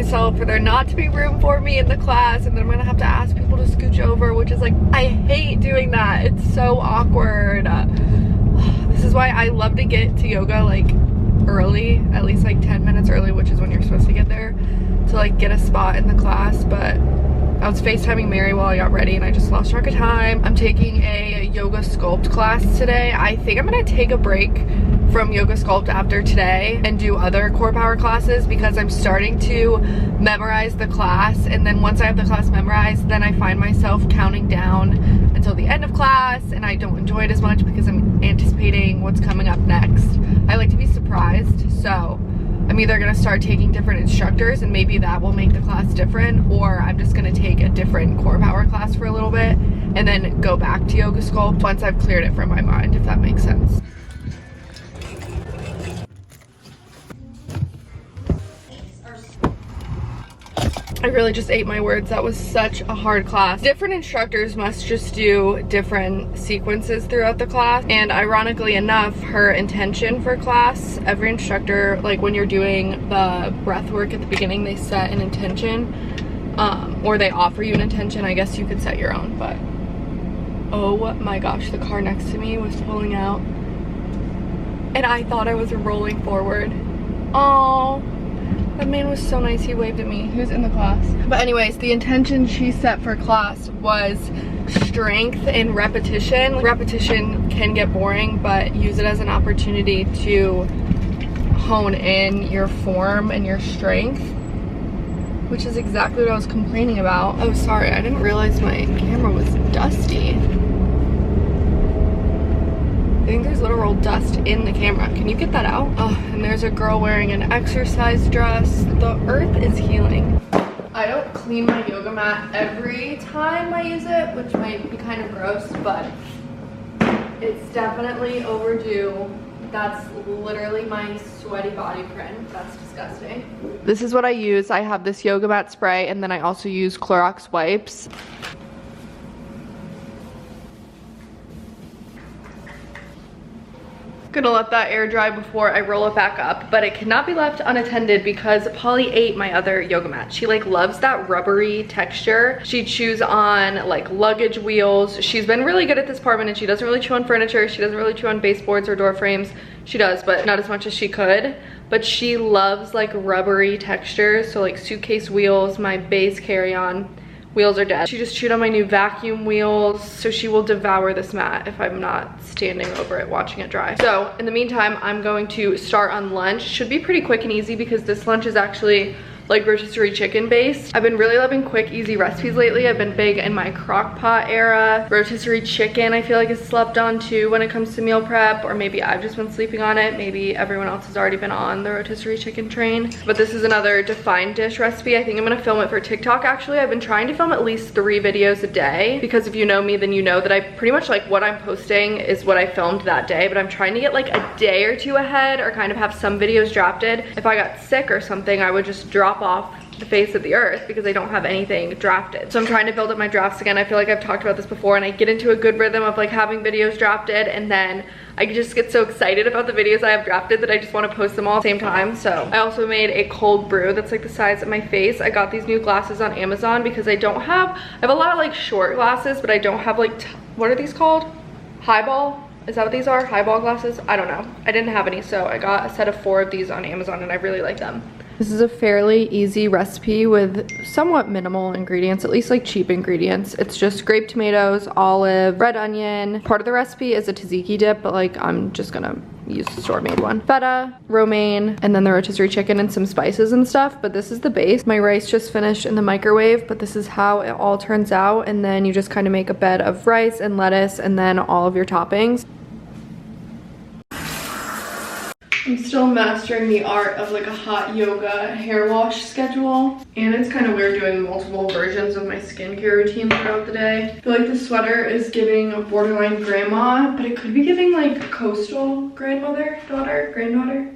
myself for there not to be room for me in the class, and then I'm gonna have to ask people to scooch over, which is like, I hate doing that. It's so awkward. This is why I love to get to yoga like early, at least like 10 minutes early, which is when you're supposed to get there, to like get a spot in the class. But I was FaceTiming Mary while I got ready and I just lost track of time. I'm taking a yoga sculpt class today. I think I'm gonna take a break from yoga sculpt after today and do other CorePower classes because I'm starting to memorize the class, and then once I have the class memorized, then I find myself counting down until the end of class and I don't enjoy it as much because I'm anticipating what's coming up next. I like to be surprised, so I'm either gonna start taking different instructors and maybe that will make the class different, or I'm just gonna take a different CorePower class for a little bit and then go back to yoga sculpt once I've cleared it from my mind, if that makes sense. I really just ate my words. That was such a hard class. Different instructors must just do different sequences throughout the class, and ironically enough, her intention for class, every instructor, like when you're doing the breath work at the beginning, they set an intention, or they offer you an intention. I guess you could set your own, but oh my gosh, the car next to me was pulling out and I thought I was rolling forward. Oh, that man was so nice. He waved at me. He was in the class. But anyways, the intention she set for class was strength and repetition. Repetition can get boring, but use it as an opportunity to hone in your form and your strength, which is exactly what I was complaining about. Oh, sorry, I didn't realize my camera was dusty. I think there's literal dust in the camera. Can you get that out? Oh, and there's a girl wearing an exercise dress. The earth is healing. I don't clean my yoga mat every time I use it, which might be kind of gross, but it's definitely overdue. That's literally my sweaty body print. That's disgusting. This is what I use. I have this yoga mat spray, and then I also use Clorox wipes. Gonna let that air dry before I roll it back up, but it cannot be left unattended because Polly ate my other yoga mat. She like loves that rubbery texture. She chews on like luggage wheels. She's been really good at this apartment and she doesn't really chew on furniture. She doesn't really chew on baseboards or door frames. She does, but not as much as she could. But she loves like rubbery textures. So like suitcase wheels, my base carry-on wheels are dead. She just chewed on my new vacuum wheels, so she will devour this mat if I'm not standing over it watching it dry. So in the meantime, I'm going to start on lunch. Should be pretty quick and easy because this lunch is actually like rotisserie chicken based. I've been really loving quick, easy recipes lately. I've been big in my crock pot era. Rotisserie chicken I feel like is slept on too when it comes to meal prep, or maybe I've just been sleeping on it. Maybe everyone else has already been on the rotisserie chicken train. But this is another defined dish recipe. I think I'm gonna film it for TikTok actually. I've been trying to film at least 3 videos a day because if you know me, then you know that I pretty much like what I'm posting is what I filmed that day, but I'm trying to get like a day or 2 ahead, or kind of have some videos drafted. If I got sick or something, I would just drop off the face of the earth because I don't have anything drafted. So I'm trying to build up my drafts again. I feel like I've talked about this before, and I get into a good rhythm of like having videos drafted, and then I just get so excited about the videos I have drafted that I just want to post them all at the same time. So I also made a cold brew that's like the size of my face. I got these new glasses on Amazon because I have a lot of like short glasses, but I don't have like, what are these called? Highball? Is that what these are? Highball glasses? I don't know. I didn't have any, so I got a set of 4 of these on Amazon and I really like them. This is a fairly easy recipe with somewhat minimal ingredients, at least like cheap ingredients. It's just grape tomatoes, olive, red onion. Part of the recipe is a tzatziki dip, but like I'm just gonna use the store-made one. Feta, romaine, and then the rotisserie chicken and some spices and stuff, but this is the base. My rice just finished in the microwave, but this is how it all turns out, and then you just kind of make a bed of rice and lettuce and then all of your toppings. I'm still mastering the art of like a hot yoga hair wash schedule. And it's kind of weird doing multiple versions of my skincare routine throughout the day. I feel like the sweater is giving borderline grandma, but it could be giving like coastal grandmother, daughter, granddaughter.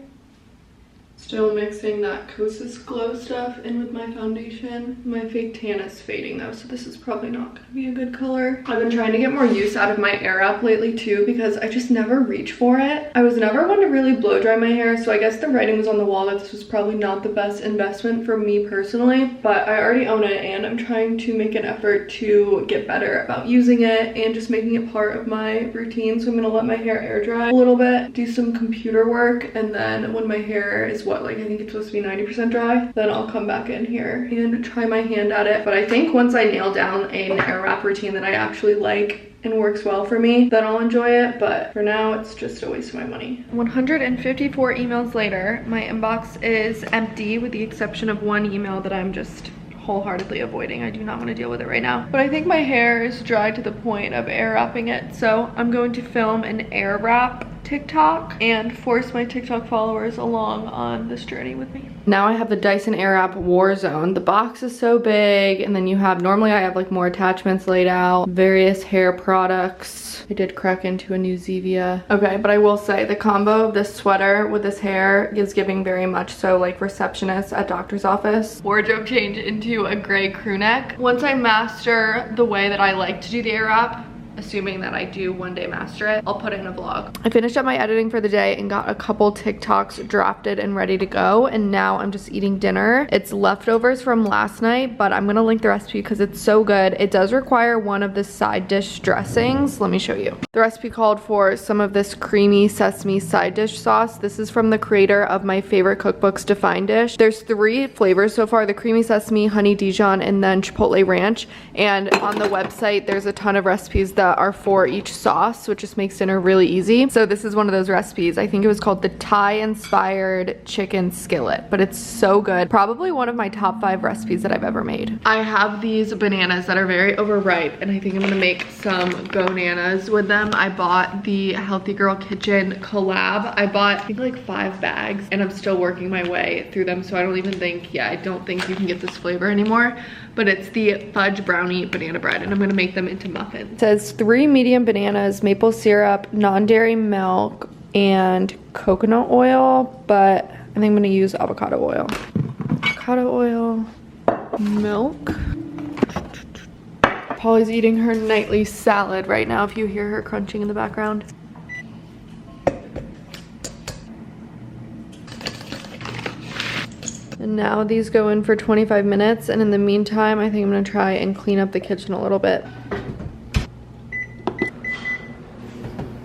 It's Still mixing that Kosas Glow stuff in with my foundation. My fake tan is fading though, so this is probably not gonna be a good color. I've been trying to get more use out of my Airwrap lately too, because I just never reach for it. I was never one to really blow dry my hair, so I guess the writing was on the wall that this was probably not the best investment for me personally, but I already own it and I'm trying to make an effort to get better about using it and just making it part of my routine. So I'm gonna let my hair air dry a little bit, do some computer work, and then when my hair is what, like I think it's supposed to be 90% dry, then I'll come back in here and try my hand at it. But I think once I nail down an Airwrap routine that I actually like and works well for me, then I'll enjoy it. But for now, it's just a waste of my money. 154 emails later, my inbox is empty with the exception of one email that I'm just wholeheartedly avoiding. I do not want to deal with it right now. But I think my hair is dry to the point of air wrapping it, so I'm going to film an air wrap TikTok and force my TikTok followers along on this journey with me. Now I have the Dyson Airwrap Warzone. The box is so big, and then you have, normally I have like more attachments laid out, various hair products. I did crack into a new Zevia. Okay, but I will say the combo of this sweater with this hair is giving very much so like receptionist at doctor's office. Wardrobe change into a gray crew neck. Once I master the way that I like to do the Airwrap, assuming that I do one day master it, I'll put it in a vlog. I finished up my editing for the day and got a couple TikToks drafted and ready to go, and now I'm just eating dinner. It's leftovers from last night, but I'm gonna link the recipe because it's so good. It does require one of the side dish dressings. Let me show you. The recipe called for some of this creamy sesame side dish sauce. This is from the creator of my favorite cookbooks, Define Dish. There's 3 flavors so far: the creamy sesame, honey Dijon, and then chipotle ranch. And on the website, there's a ton of recipes that are for each sauce, which just makes dinner really easy. So this is one of those recipes. I think it was called the Thai inspired chicken skillet, but it's so good. Probably one of my top 5 recipes that I've ever made. I have these bananas that are very overripe, and I think I'm gonna make some go-nanas with them. I bought the Healthy Girl Kitchen collab. I bought, I think, like 5 bags, and I'm still working my way through them, so I don't even think, I don't think you can get this flavor anymore. But it's the fudge brownie banana bread, and I'm gonna make them into muffins. It says 3 medium bananas, maple syrup, non-dairy milk, and coconut oil, but I think I'm gonna use avocado oil. Avocado oil, milk. Polly's eating her nightly salad right now, if you hear her crunching in the background. And now these go in for 25 minutes, and in the meantime, I think I'm gonna try and clean up the kitchen a little bit.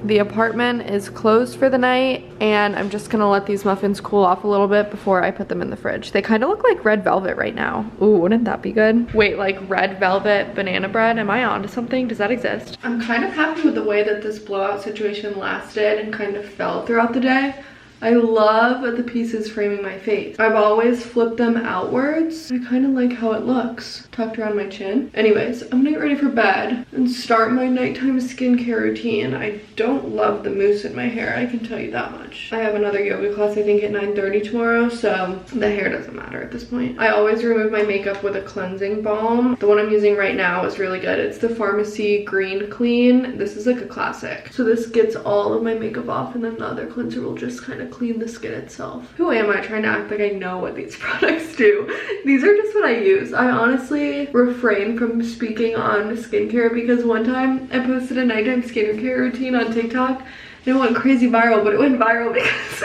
The apartment is closed for the night, and I'm just gonna let these muffins cool off a little bit before I put them in the fridge. They kind of look like red velvet right now. Ooh, wouldn't that be good? Wait, like red velvet banana bread? Am I onto something? Does that exist? I'm kind of happy with the way that this blowout situation lasted and kind of fell throughout the day. I love the pieces framing my face. I've always flipped them outwards. I kind of like how it looks tucked around my chin. Anyways, I'm gonna get ready for bed and start my nighttime skincare routine. I don't love the mousse in my hair, I can tell you that much. I have another yoga class, I think, at 9:30 tomorrow, so the hair doesn't matter at this point. I always remove my makeup with a cleansing balm. The one I'm using right now is really good. It's the Pharmacy Green Clean. This is like a classic. So this gets all of my makeup off, and then the other cleanser will just kind of clean the skin itself. Who am I trying to act like I know what these products do? These are just what I use. I honestly refrain from speaking on skincare because one time I posted a nighttime skincare routine on TikTok and it went crazy viral, but it went viral because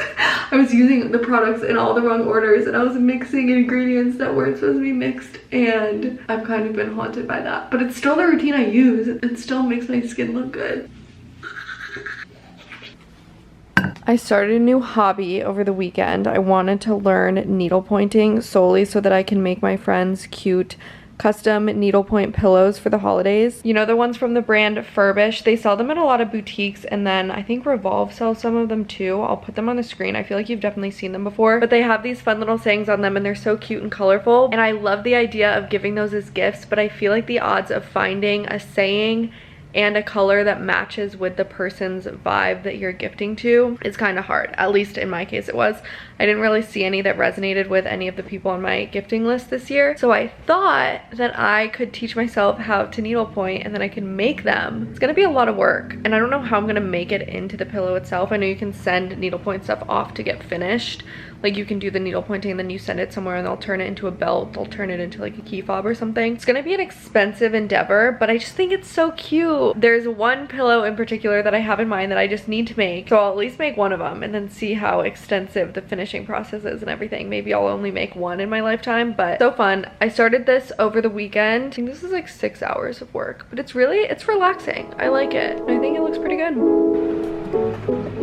I was using the products in all the wrong orders and I was mixing ingredients that weren't supposed to be mixed, and I've kind of been haunted by that. But it's still the routine I use. It still makes my skin look good. I started a new hobby over the weekend. I wanted to learn needlepointing solely so that I can make my friends cute custom needlepoint pillows for the holidays. You know, the ones from the brand Furbish? They sell them at a lot of boutiques, and then I think Revolve sells some of them too. I'll put them on the screen. I feel like you've definitely seen them before, but they have these fun little sayings on them and they're so cute and colorful, and I love the idea of giving those as gifts, but I feel like the odds of finding a saying and a color that matches with the person's vibe that you're gifting to is kind of hard. At least in my case it was. I didn't really see any that resonated with any of the people on my gifting list this year, so I thought that I could teach myself how to needlepoint and then I can make them. It's gonna be a lot of work, and I don't know how I'm gonna make it into the pillow itself. I know you can send needlepoint stuff off to get finished, Like you can do the needle pointing, then you send it somewhere and they'll turn it into a belt. They'll turn it into like a key fob or something. It's gonna be an expensive endeavor, but I just think it's so cute. There's one pillow in particular that I have in mind that I just need to make. So I'll at least make one of them and then see how extensive the finishing process is and everything. Maybe I'll only make one in my lifetime, but so fun. I started this over the weekend. I think this is like 6 hours of work, but it's relaxing. I like it. I think it looks pretty good.